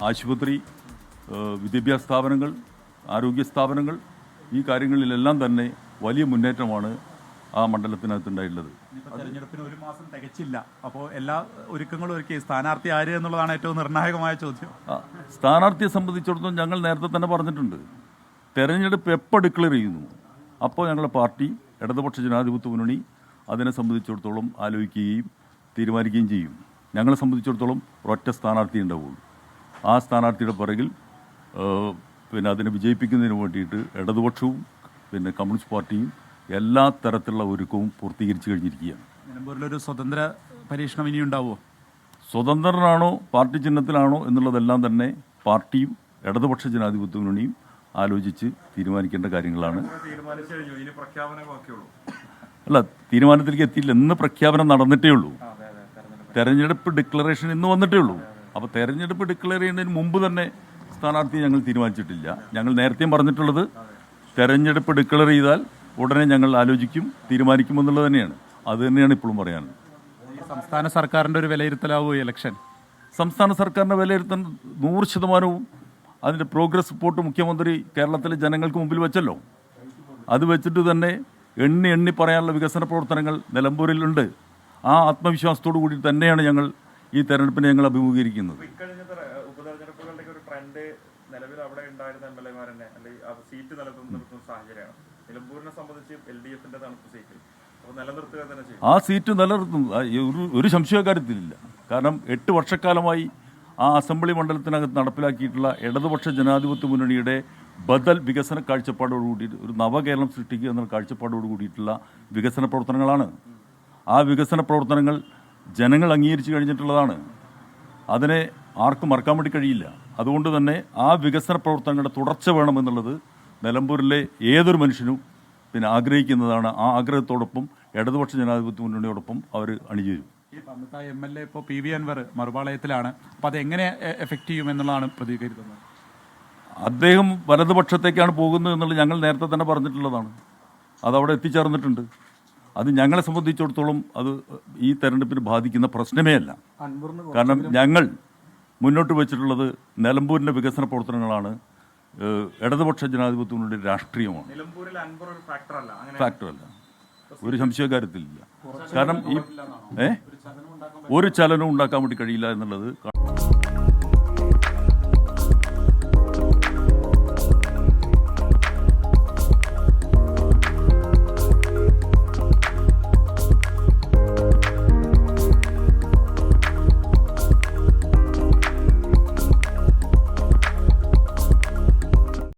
ആശുപത്രി, വിദ്യാഭ്യാസ സ്ഥാപനങ്ങൾ, ആരോഗ്യ സ്ഥാപനങ്ങൾ, ഈ കാര്യങ്ങളിലെല്ലാം തന്നെ വലിയ മുന്നേറ്റമാണ് ആ മണ്ഡലത്തിനകത്തുണ്ടായിട്ടുള്ളത്. തെരഞ്ഞെടുപ്പിന് ഒരു മാസം തികച്ചില്ല. അപ്പോൾ എല്ലാ ഒരുക്കങ്ങളും ഒരുക്കി. സ്ഥാനാർത്ഥി ആര് എന്നുള്ളതാണ് ഏറ്റവും നിർണായകമായ ചോദ്യം. സ്ഥാനാർത്ഥിയെ സംബന്ധിച്ചിടത്തോളം ഞങ്ങൾ നേരത്തെ തന്നെ പറഞ്ഞിട്ടുണ്ട്, തെരഞ്ഞെടുപ്പ് എപ്പോൾ ഡിക്ലെയർ ചെയ്യുന്നു അപ്പോൾ ഞങ്ങളുടെ പാർട്ടി ഇടതുപക്ഷ ജനാധിപത്യ മുന്നണി അതിനെ സംബന്ധിച്ചിടത്തോളം ആലോചിക്കുകയും തീരുമാനിക്കുകയും ചെയ്യും. ഞങ്ങളെ സംബന്ധിച്ചിടത്തോളം ഒരൊറ്റ സ്ഥാനാർത്ഥി ഉണ്ടാവുള്ളൂ. ആ സ്ഥാനാർത്ഥിയുടെ പിറകിൽ അതിനെ വിജയിപ്പിക്കുന്നതിന് വേണ്ടിയിട്ട് ഇടതുപക്ഷവും കമ്മ്യൂണിസ്റ്റ് പാർട്ടിയും എല്ലാ തരത്തിലുള്ള ഒരുക്കവും പൂർത്തീകരിച്ചു കഴിഞ്ഞിരിക്കുകയാണ്. നിലമ്പൂരിലൊരു സ്വതന്ത്ര പരീക്ഷണം ഇനി ഉണ്ടാവുമോ? സ്വതന്ത്രനാണോ പാർട്ടി ചിഹ്നത്തിലാണോ എന്നുള്ളതെല്ലാം തന്നെ പാർട്ടിയും ഇടതുപക്ഷ ജനാധിപത്യ മുന്നണിയും ആലോചിച്ച് തീരുമാനിക്കേണ്ട കാര്യങ്ങളാണ്. അല്ല, തീരുമാനത്തിലേക്ക് എത്തിയില്ല. ഇന്ന് പ്രഖ്യാപനം നടന്നിട്ടേ ഉള്ളൂ. തെരഞ്ഞെടുപ്പ് ഡിക്ലറേഷൻ ഇന്ന് വന്നിട്ടേ ഉള്ളൂ. അപ്പോൾ തെരഞ്ഞെടുപ്പ് ഡിക്ലെയർ ചെയ്യുന്നതിന് മുമ്പ് തന്നെ സ്ഥാനാർത്ഥിയെ ഞങ്ങൾ തീരുമാനിച്ചിട്ടില്ല. ഞങ്ങൾ നേരത്തെയും പറഞ്ഞിട്ടുള്ളത്, തെരഞ്ഞെടുപ്പ് ഡിക്ലെയർ ചെയ്താൽ ഉടനെ ഞങ്ങൾ ആലോചിക്കും, തീരുമാനിക്കുമെന്നുള്ളത് തന്നെയാണ്. അത് തന്നെയാണ് ഇപ്പോഴും പറയാനുള്ളത്. സംസ്ഥാന സർക്കാരിൻ്റെ ഒരു വിലയിരുത്തലാവും ഇലക്ഷൻ. സംസ്ഥാന സർക്കാരിൻ്റെ വിലയിരുത്തൽ 100% അതിൻ്റെ പ്രോഗ്രസ് റിപ്പോർട്ട് മുഖ്യമന്ത്രി കേരളത്തിലെ ജനങ്ങൾക്ക് മുമ്പിൽ വെച്ചല്ലോ. അത് വെച്ചിട്ട് തന്നെ എണ്ണി പറയാനുള്ള വികസന പ്രവർത്തനങ്ങൾ നിലമ്പൂരിലുണ്ട്. ആ ആത്മവിശ്വാസത്തോടു കൂടി തന്നെയാണ് ഞങ്ങൾ ഈ തെരഞ്ഞെടുപ്പിനെ ഞങ്ങൾ അഭിമുഖീകരിക്കുന്നത്. ഉപതെരഞ്ഞെടുപ്പുകളുടെ ഒരു ട്രെൻഡ് നിലവിൽ അവിടെ ഉണ്ടായിരുന്ന MLA-മാർ തന്നെ അല്ലെങ്കിൽ സീറ്റ് നിലനിർത്തുന്ന സാഹചര്യമാണ്. നിലമ്പൂരിനെ സംബന്ധിച്ച് LDF-ന്റെ തണുപ്പ് സീറ്റ് നിലനിർത്തുക തന്നെ ചെയ്യും. ആ സീറ്റ് നിലനിർത്തും, ഒരു സംശയ കാര്യത്തിലില്ല. കാരണം 8 വർഷക്കാലമായി ആ അസംബ്ലി മണ്ഡലത്തിനകത്ത് നടപ്പിലാക്കിയിട്ടുള്ള ഇടതുപക്ഷ ജനാധിപത്യ മുന്നണിയുടെ ബദൽ വികസന കാഴ്ചപ്പാടോട് കൂടിയിട്ട് ഒരു നവകേരളം സൃഷ്ടിക്കുക എന്ന കാഴ്ചപ്പാടോട് കൂടിയിട്ടുള്ള വികസന പ്രവർത്തനങ്ങളാണ്. ആ വികസന പ്രവർത്തനങ്ങൾ ജനങ്ങൾ അംഗീകരിച്ചു കഴിഞ്ഞിട്ടുള്ളതാണ്. അതിനെ ആർക്കും മറക്കാൻ വേണ്ടി കഴിയില്ല. അതുകൊണ്ട് തന്നെ ആ വികസന പ്രവർത്തനങ്ങളുടെ തുടർച്ച വേണമെന്നുള്ളത് നിലമ്പൂരിലെ ഏതൊരു മനുഷ്യനും ആഗ്രഹിക്കുന്നതാണ്. ആ ആഗ്രഹത്തോടൊപ്പം ഇടതുപക്ഷ ജനാധിപത്യ മുന്നണിയോടൊപ്പം അവർ അണിചേരും. ഈ പണ്ടത്തെ MLA ഇപ്പോൾ PV അൻവർ മറുപാളയത്തിലാണ്. അപ്പോൾ അതെങ്ങനെ എഫക്റ്റ് ചെയ്യുമെന്നുള്ളതാണ് പ്രതികരിക്കുന്നത്. അദ്ദേഹം വലതുപക്ഷത്തേക്കാണ് പോകുന്നത് എന്നുള്ളത് ഞങ്ങൾ നേരത്തെ തന്നെ പറഞ്ഞിട്ടുള്ളതാണ്. അതവിടെ എത്തിച്ചേർന്നിട്ടുണ്ട്. അത് ഞങ്ങളെ സംബന്ധിച്ചിടത്തോളം അത് ഈ തെരഞ്ഞെടുപ്പിന് ബാധിക്കുന്ന പ്രശ്നമേ അല്ല. കാരണം ഞങ്ങൾ മുന്നോട്ട് വെച്ചിട്ടുള്ളത് നിലമ്പൂരിൻ്റെ വികസന പ്രവർത്തനങ്ങളാണ്. ഇടതുപക്ഷ ജനാധിപത്യ മുന്നണിയുടെ രാഷ്ട്രീയമാണ്. ഫാക്ടറല്ല, ഒരു സംശയ കാര്യത്തിലില്ല. കാരണം ഒരു ചലനവും ഉണ്ടാക്കാൻ വേണ്ടി കഴിയില്ല എന്നുള്ളത്